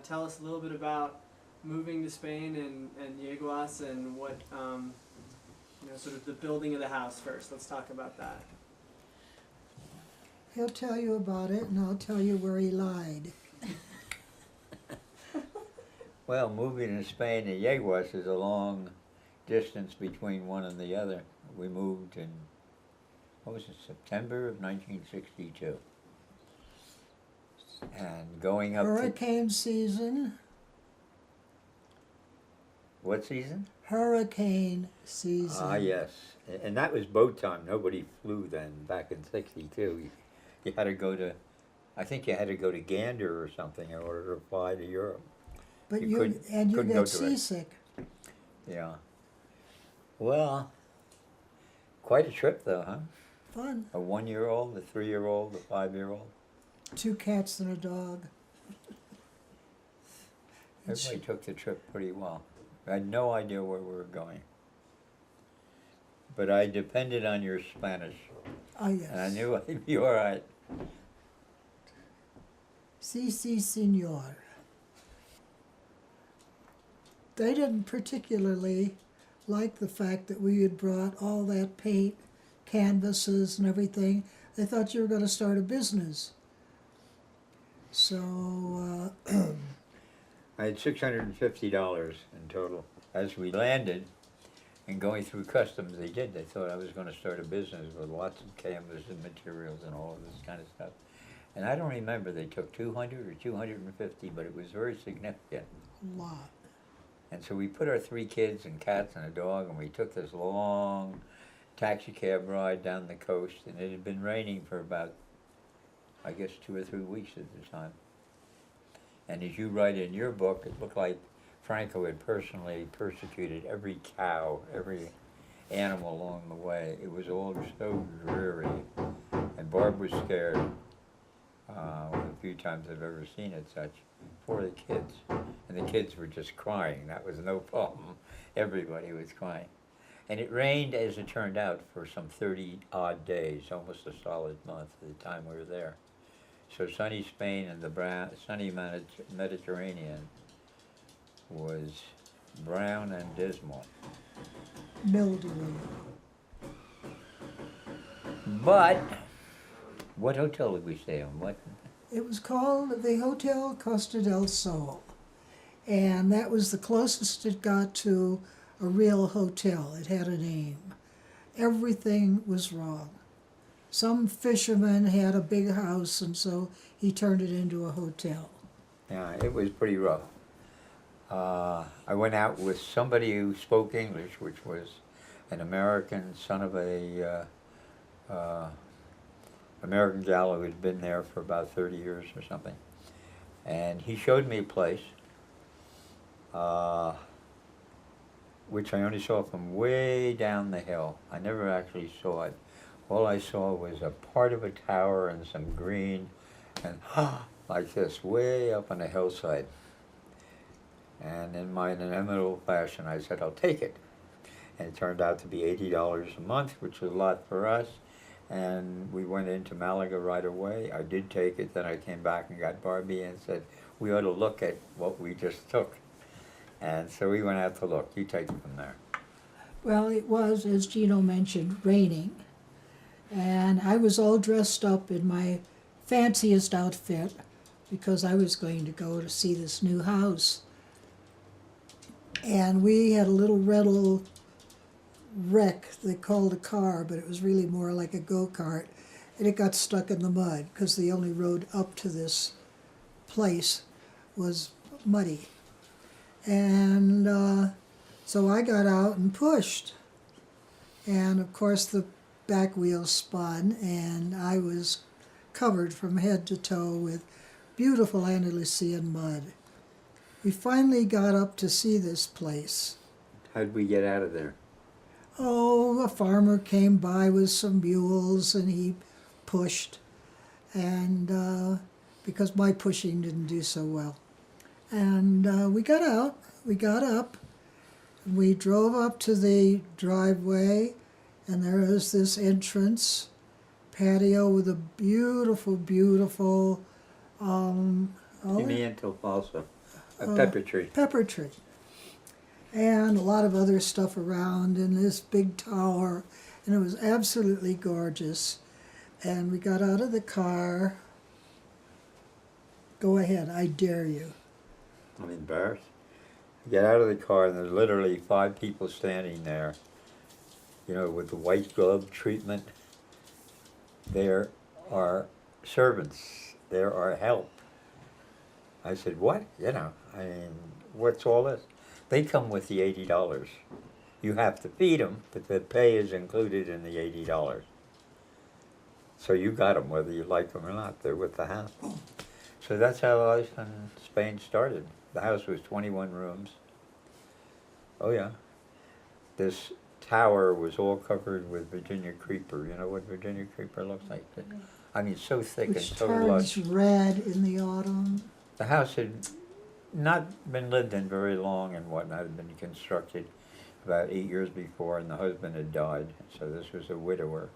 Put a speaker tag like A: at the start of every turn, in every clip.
A: Tell us a little bit about moving to Spain and Yeguas and what, sort of the building of the house first. Let's talk about that.
B: He'll tell you about it, and I'll tell you where he lied.
C: Well, moving to Spain and Yeguas is a long distance between one and the other. We moved in, what was it, September of 1962. And going up
B: Hurricane season.
C: What season?
B: Hurricane season.
C: Ah, yes. And that was boat time. Nobody flew then, back in 62. You had to go to, I think you had to go to Gander or something in order to fly to Europe.
B: But
C: you
B: you
C: couldn't go
B: get
C: direct.
B: seasick.
C: Yeah. Well, quite a trip though, huh?
B: Fun.
C: A 1-year-old, a 3-year-old, a 5-year-old.
B: 2 cats and a dog.
C: Everybody took the trip pretty well. I had no idea where we were going. But I depended on your Spanish.
B: Oh, yes.
C: And I knew I'd be all right.
B: Si, senor. They didn't particularly like the fact that we had brought all that paint, canvases and everything. They thought you were going to start a business. So,
C: I had $650 in total. As we landed and going through customs, they thought I was going to start a business with lots of canvas and materials and all of this kind of stuff. And I don't remember, they took 200 or 250, but it was very significant.
B: a lot.
C: And so we put our 3 kids and cats and a dog, and we took this long taxi cab ride down the coast, and it had been raining for about, I guess, 2 or 3 weeks at the time. And as you write in your book, it looked like Franco had personally persecuted every cow, every animal along the way. It was all so dreary, and Barb was scared. The few times I've ever seen it such, for the kids. And the kids were just crying. That was no problem. Everybody was crying. And it rained, as it turned out, for some 30-odd days, almost a solid month at the time we were there. So sunny Spain and the sunny Mediterranean was brown and dismal.
B: Mildewy.
C: But what hotel did we stay on? What?
B: It was called the Hotel Costa del Sol. And that was the closest it got to a real hotel. It had a name. Everything was wrong. Some fisherman had a big house, and so he turned it into a hotel.
C: Yeah, it was pretty rough. I went out with somebody who spoke English, which was an American, son of a American gal who had been there for about 30 years or something. And he showed me a place, which I only saw from way down the hill. I never actually saw it. All I saw was a part of a tower and some green, and like this, way up on the hillside. And in my inimitable fashion, I said, I'll take it. And it turned out to be $80 a month, which was a lot for us. And we went into Malaga right away. I did take it, then I came back and got Barbie and said, we ought to look at what we just took. And so we went out to look. You take it from there.
B: Well, it was, as Gino mentioned, raining. And I was all dressed up in my fanciest outfit because I was going to go to see this new house. And we had a little rental wreck they called a car, but it was really more like a go-kart. And it got stuck in the mud because the only road up to this place was muddy. And so I got out and pushed. And of course the back wheel spun, and I was covered from head to toe with beautiful Andalusian mud. We finally got up to see this place.
C: How did we get out of there?
B: Oh, a farmer came by with some mules, and he pushed. And because my pushing didn't do so well. And we got out, we got up, we drove up to the driveway, and there was this entrance patio with a beautiful, beautiful
C: Pimiento Falsa. A pepper tree.
B: Pepper tree. And a lot of other stuff around in this big tower. And it was absolutely gorgeous. And we got out of the car. Go ahead, I dare you.
C: I'm embarrassed. Get out of the car and there's literally 5 people standing there, you know, with the white glove treatment. There are servants. There are help. I said, what? You know, I mean, what's all this? They come with the $80. You have to feed them, but the pay is included in the $80. So you got them whether you like them or not. They're with the house. So that's how life in Spain started. The house was 21 rooms. Oh yeah. This tower was all covered with Virginia creeper. You know what Virginia creeper looks like? I mean, so thick
B: Which
C: and so
B: turns
C: lush.
B: red in the autumn.
C: The house had not been lived in very long and whatnot. It had been constructed about 8 years before, and the husband had died. So this was a widower.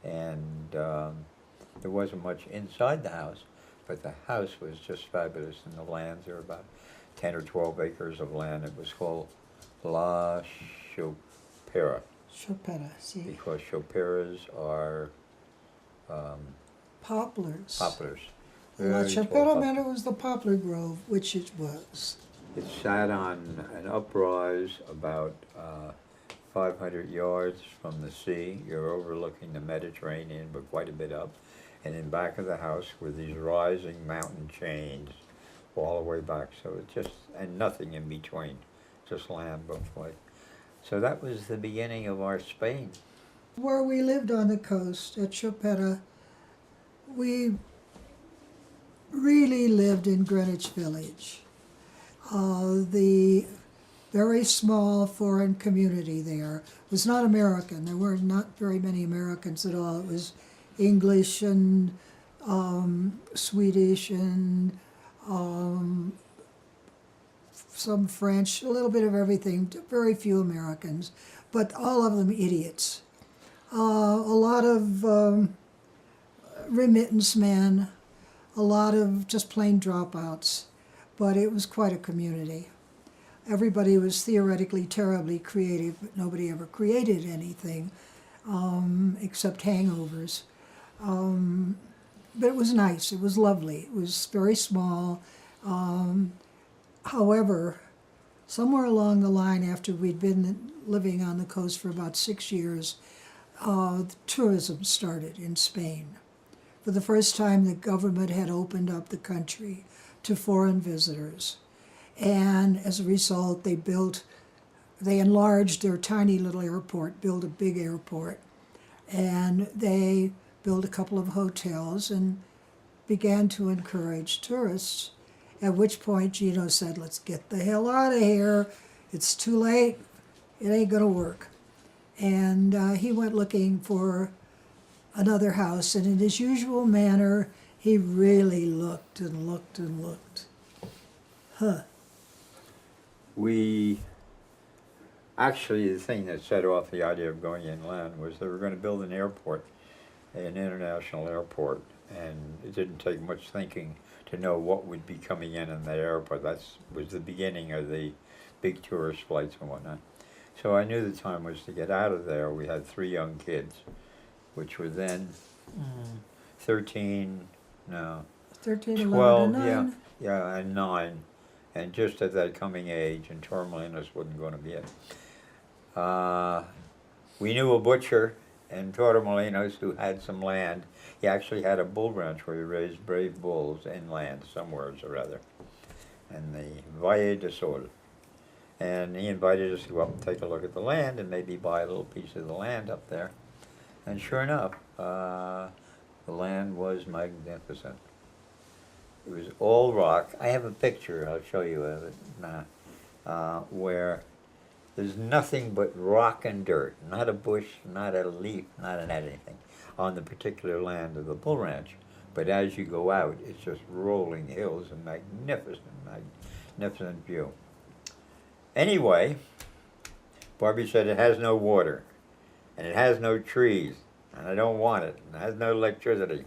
C: And there wasn't much inside the house, but the house was just fabulous. And the lands, there were about 10 or 12 acres of land. It was called La Chopera,
B: Chopera, see.
C: because choperas are
B: Poplars.
C: poplars.
B: La
C: Very tall
B: Chopera
C: poplars.
B: meant it was the poplar grove, which it was.
C: It sat on an uprise about 500 yards from the sea. You're overlooking the Mediterranean, but quite a bit up. And in back of the house were these rising mountain chains all the way back. So it just, and nothing in between, just land both ways. So that was the beginning of our Spain.
B: Where we lived on the coast at Chopera, we really lived in Greenwich Village. The very small foreign community there was not American. There were not very many Americans at all. It was English and Swedish and some French, a little bit of everything, very few Americans, but all of them idiots. A lot of remittance men, a lot of just plain dropouts, but it was quite a community. Everybody was theoretically terribly creative, but nobody ever created anything except hangovers. But it was nice, it was lovely, it was very small. However, somewhere along the line after we'd been living on the coast for about 6 years, tourism started in Spain. For the first time, the government had opened up the country to foreign visitors. And as a result, they enlarged their tiny little airport, built a big airport, and they built a couple of hotels and began to encourage tourists. At which point Gino said, let's get the hell out of here. It's too late. It ain't gonna work. And he went looking for another house, and in his usual manner, he really looked and looked and looked.
C: Actually, the thing that set off the idea of going inland was they were going to build an airport, an international airport, and it didn't take much thinking to know what would be coming in that airport. That was the beginning of the big tourist flights and whatnot. So I knew the time was to get out of there. We had 3 young kids, which were then 13,
B: 13,
C: 12,
B: 11, and 9.
C: yeah, and 9. And just at that coming age, and Torremolinos wasn't going to be it. We knew a butcher in Torremolinos who had some land. He actually had a bull ranch where he raised brave bulls inland, somewhere or other, in the Valle de Sol. And he invited us to go up and take a look at the land and maybe buy a little piece of the land up there. And sure enough, the land was magnificent. It was all rock. I have a picture, I'll show you of it, where there's nothing but rock and dirt, not a bush, not a leaf, not an anything, on the particular land of the bull ranch. But as you go out, it's just rolling hills and magnificent view. Anyway, Barbie said it has no water, and it has no trees, and I don't want it, and it has no electricity.